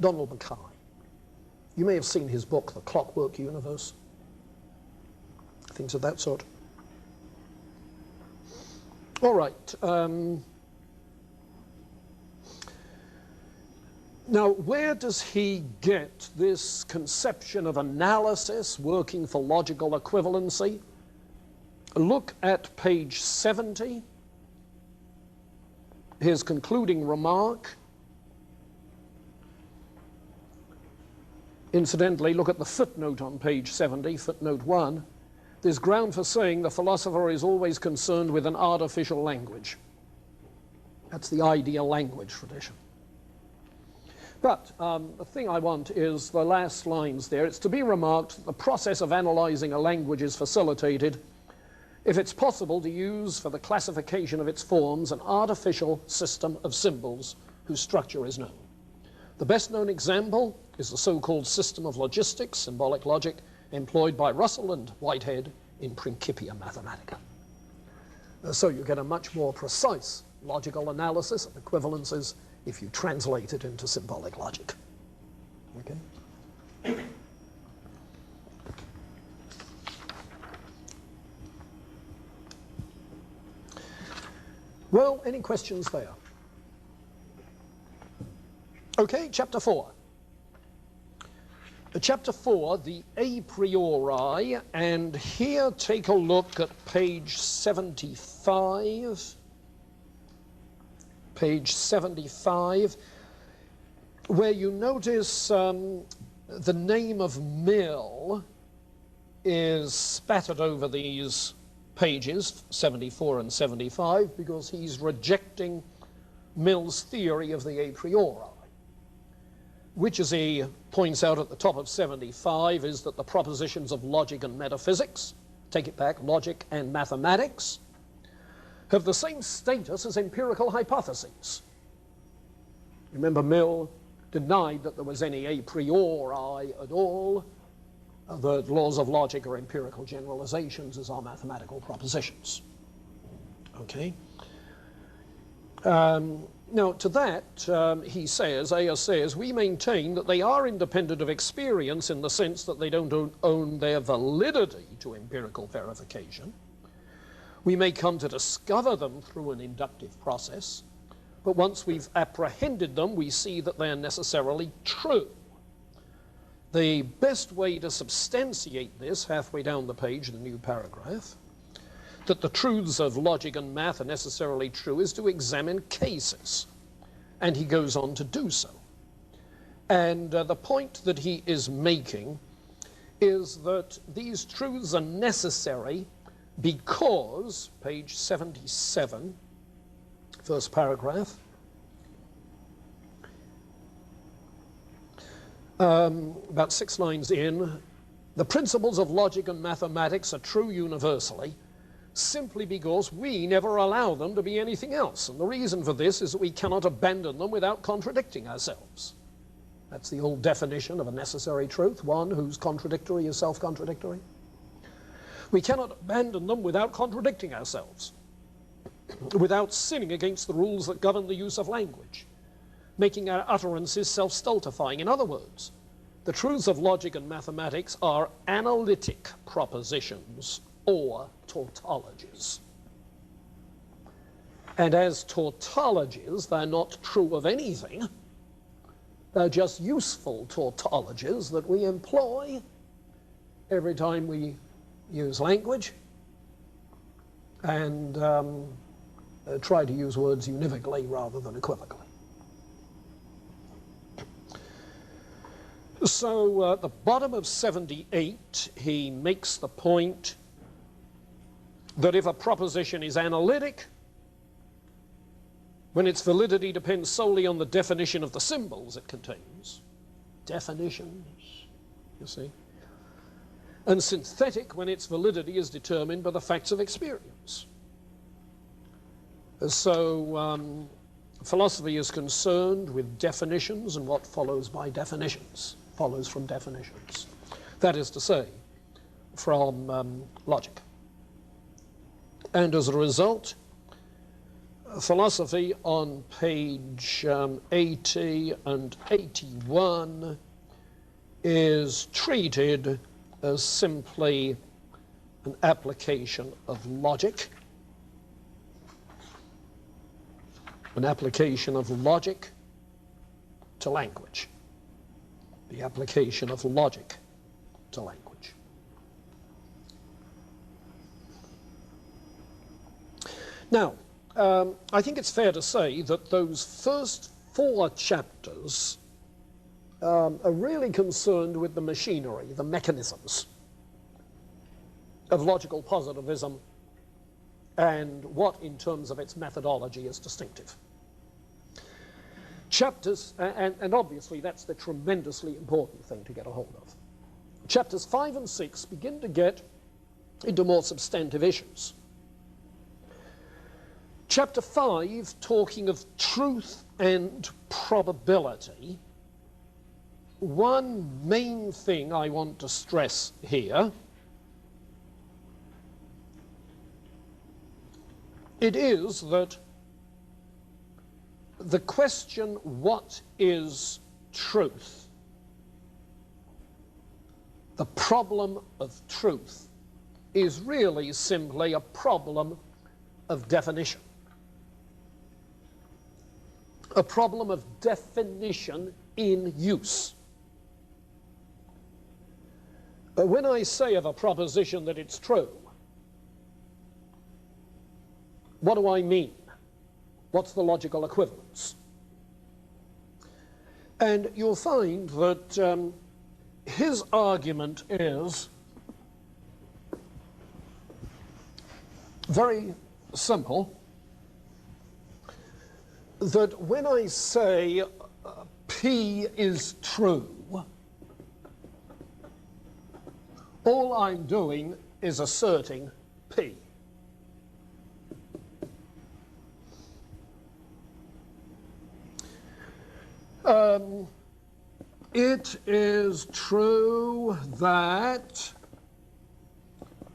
Donald Mackay. You may have seen his book, The Clockwork Universe, things of that sort. All right. Now, where does he get this conception of analysis working for logical equivalency? Look at page 70, his concluding remark. Incidentally, look at the footnote on page 70, footnote 1. There's ground for saying the philosopher is always concerned with an artificial language. That's the ideal language tradition. But the thing I want is the last lines there. It's to be remarked that the process of analyzing a language is facilitated if it's possible to use for the classification of its forms an artificial system of symbols whose structure is known. The best known example is the so-called system of logistics, symbolic logic, employed by Russell and Whitehead in Principia Mathematica. So you get a much more precise logical analysis of equivalences if you translate it into symbolic logic. Okay? Well, any questions there? Okay, chapter 4. Chapter 4, the a priori, and here take a look at page 75. Page 75, where you notice the name of Mill is spattered over these pages, 74 and 75, because he's rejecting Mill's theory of the a priori, which, as he points out at the top of 75, is that the propositions of logic and metaphysics, take it back, logic and mathematics, have the same status as empirical hypotheses. Remember, Mill denied that there was any a priori at all. The laws of logic are empirical generalizations, as are mathematical propositions. Okay? Now, to that, he says, Ayer says, we maintain that they are independent of experience in the sense that they don't own their validity to empirical verification. We may come to discover them through an inductive process, but once we've apprehended them, we see that they're necessarily true. The best way to substantiate this, halfway down the page, the new paragraph, that the truths of logic and math are necessarily true, is to examine cases. And he goes on to do so. And the point that he is making is that these truths are necessary because, page 77, first paragraph, about 6 lines in, the principles of logic and mathematics are true universally, simply because we never allow them to be anything else. And the reason for this is that we cannot abandon them without contradicting ourselves. That's the old definition of a necessary truth, one whose contradictory is self-contradictory. We cannot abandon them without contradicting ourselves, without sinning against the rules that govern the use of language, making our utterances self-stultifying. In other words, the truths of logic and mathematics are analytic propositions or tautologies. And as tautologies, they're not true of anything. They're just useful tautologies that we employ every time we use language and try to use words univocally rather than equivocally. So at the bottom of 78, he makes the point that if a proposition is analytic, when its validity depends solely on the definition of the symbols it contains, definitions, you see, and synthetic when its validity is determined by the facts of experience. So philosophy is concerned with definitions and what follows by definitions, follows from definitions. That is to say, from logic. And as a result, philosophy on page 80 and 81 is treated as simply an application of logic, to language, the application of logic to language. Now, I think it's fair to say that those first 4 chapters are really concerned with the machinery, the mechanisms of logical positivism and what, in terms of its methodology, is distinctive. Chapters, and obviously that's the tremendously important thing to get a hold of. Chapters 5 and 6 begin to get into more substantive issues. Chapter 5, talking of truth and probability, one main thing I want to stress here, it is that the question, what is truth? The problem of truth is really simply a problem of definition. A problem of definition in use. When I say of a proposition that it's true, what do I mean? What's the logical equivalence? And you'll find that his argument is very simple, that when I say P is true, all I'm doing is asserting P. It is true that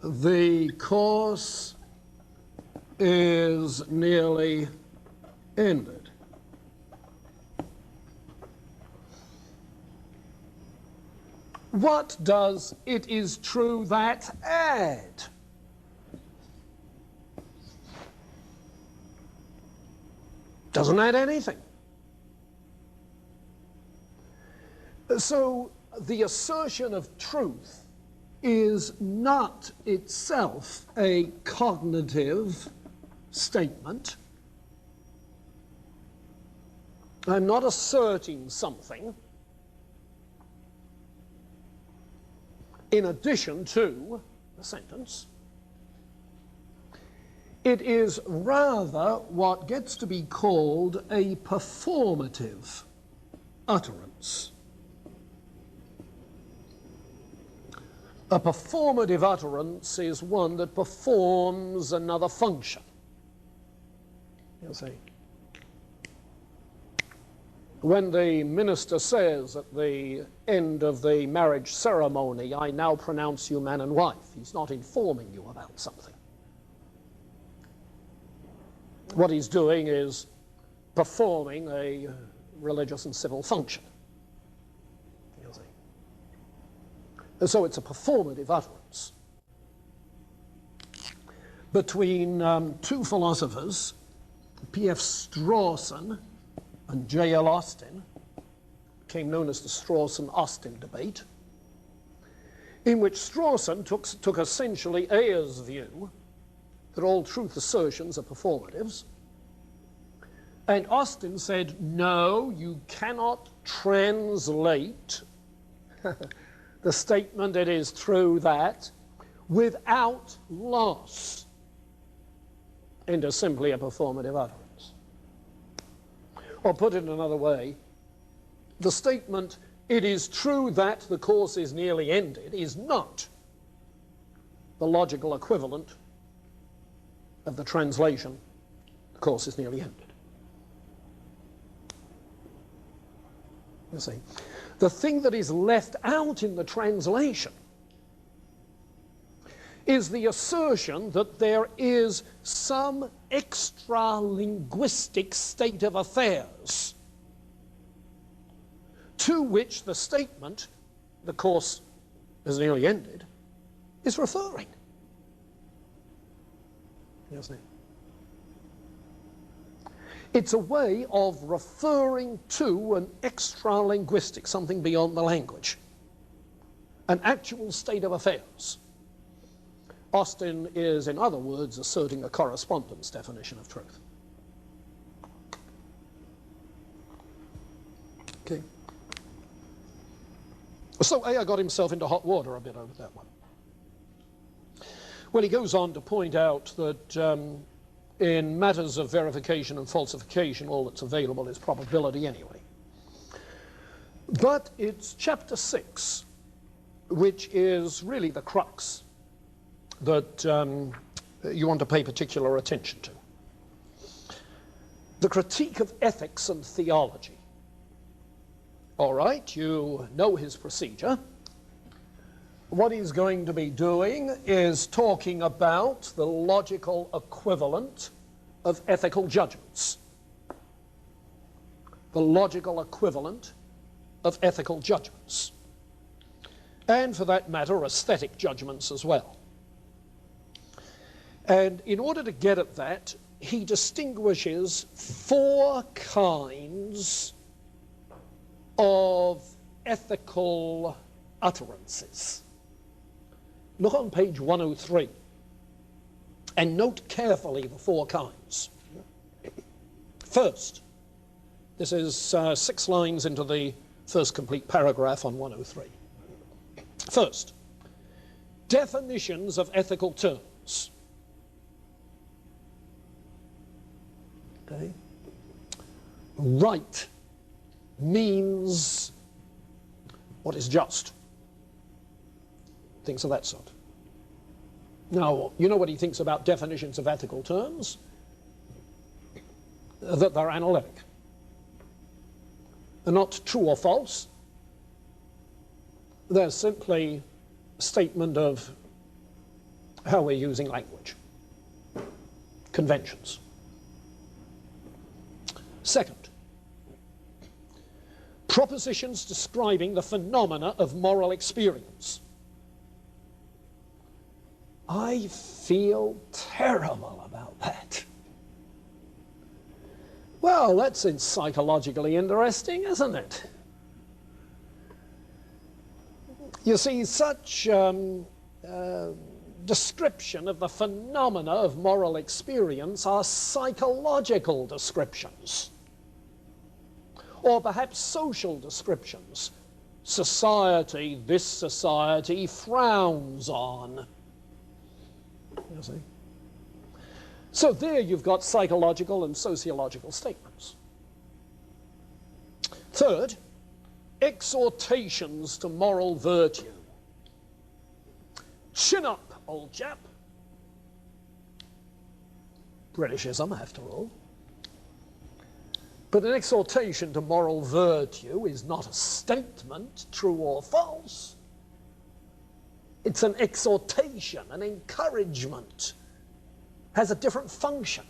the course is nearly ended. What does it is true that add? Doesn't add anything. So the assertion of truth is not itself a cognitive statement. I'm not asserting something in addition to the sentence. It is rather what gets to be called a performative utterance. A performative utterance is one that performs another function. You see, when the minister says at the end of the marriage ceremony, "I now pronounce you man and wife," he's not informing you about something. What he's doing is performing a religious and civil function. You see. And so it's a performative utterance. Between 2 philosophers, P.F. Strawson and J.L. Austin, became known as the Strawson-Austin debate, in which Strawson took essentially Ayer's view that all truth assertions are performatives, and Austin said, no, you cannot translate the statement "it is true that" without loss into simply a performative utterance. Or put it another way, the statement "it is true that the course is nearly ended" is not the logical equivalent of the translation "the course is nearly ended." You see, the thing that is left out in the translation is the assertion that there is some extra-linguistic state of affairs to which the statement, the course has nearly ended, is referring. You see? It's a way of referring to an extra-linguistic, something beyond the language, an actual state of affairs. Austin is, in other words, asserting a correspondence definition of truth. Okay. So Ayer got himself into hot water a bit over that one. Well, he goes on to point out that in matters of verification and falsification, all that's available is probability anyway. But it's chapter 6, which is really the crux that you want to pay particular attention to. The critique of ethics and theology. All right, you know his procedure. What he's going to be doing is talking about the logical equivalent of ethical judgments. The logical equivalent of ethical judgments. And for that matter, aesthetic judgments as well. And in order to get at that, he distinguishes 4 kinds of ethical utterances. Look on page 103 and note carefully the 4 kinds. First, this is 6 lines into the first complete paragraph on 103. First, definitions of ethical terms. Okay. Right means what is just. Things of that sort. Now, you know what he thinks about definitions of ethical terms? That they're analytic. They're not true or false. They're simply a statement of how we're using language. Conventions. Second, propositions describing the phenomena of moral experience. I feel terrible about that. Well, that's psychologically interesting, isn't it? You see, such description of the phenomena of moral experience are psychological descriptions, or perhaps social descriptions. Society, this society frowns on. You see? So there you've got psychological and sociological statements. Third, exhortations to moral virtue. Chin up, old chap. Britishism, after all. But an exhortation to moral virtue is not a statement, true or false. It's an exhortation, an encouragement. Has a different function.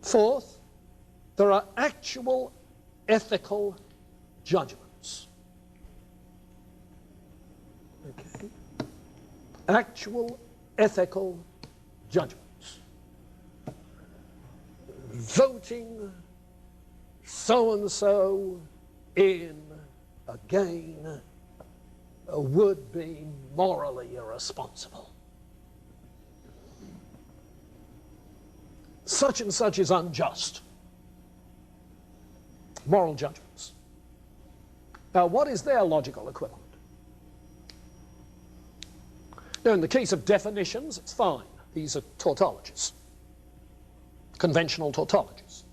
Fourth, there are actual ethical judgments. Okay. Actual ethical judgments. Voting so-and-so in again would be morally irresponsible. Such and such is unjust. Moral judgments. Now, what is their logical equivalent? Now, in the case of definitions, it's fine. These are tautologies. Conventional tautologies.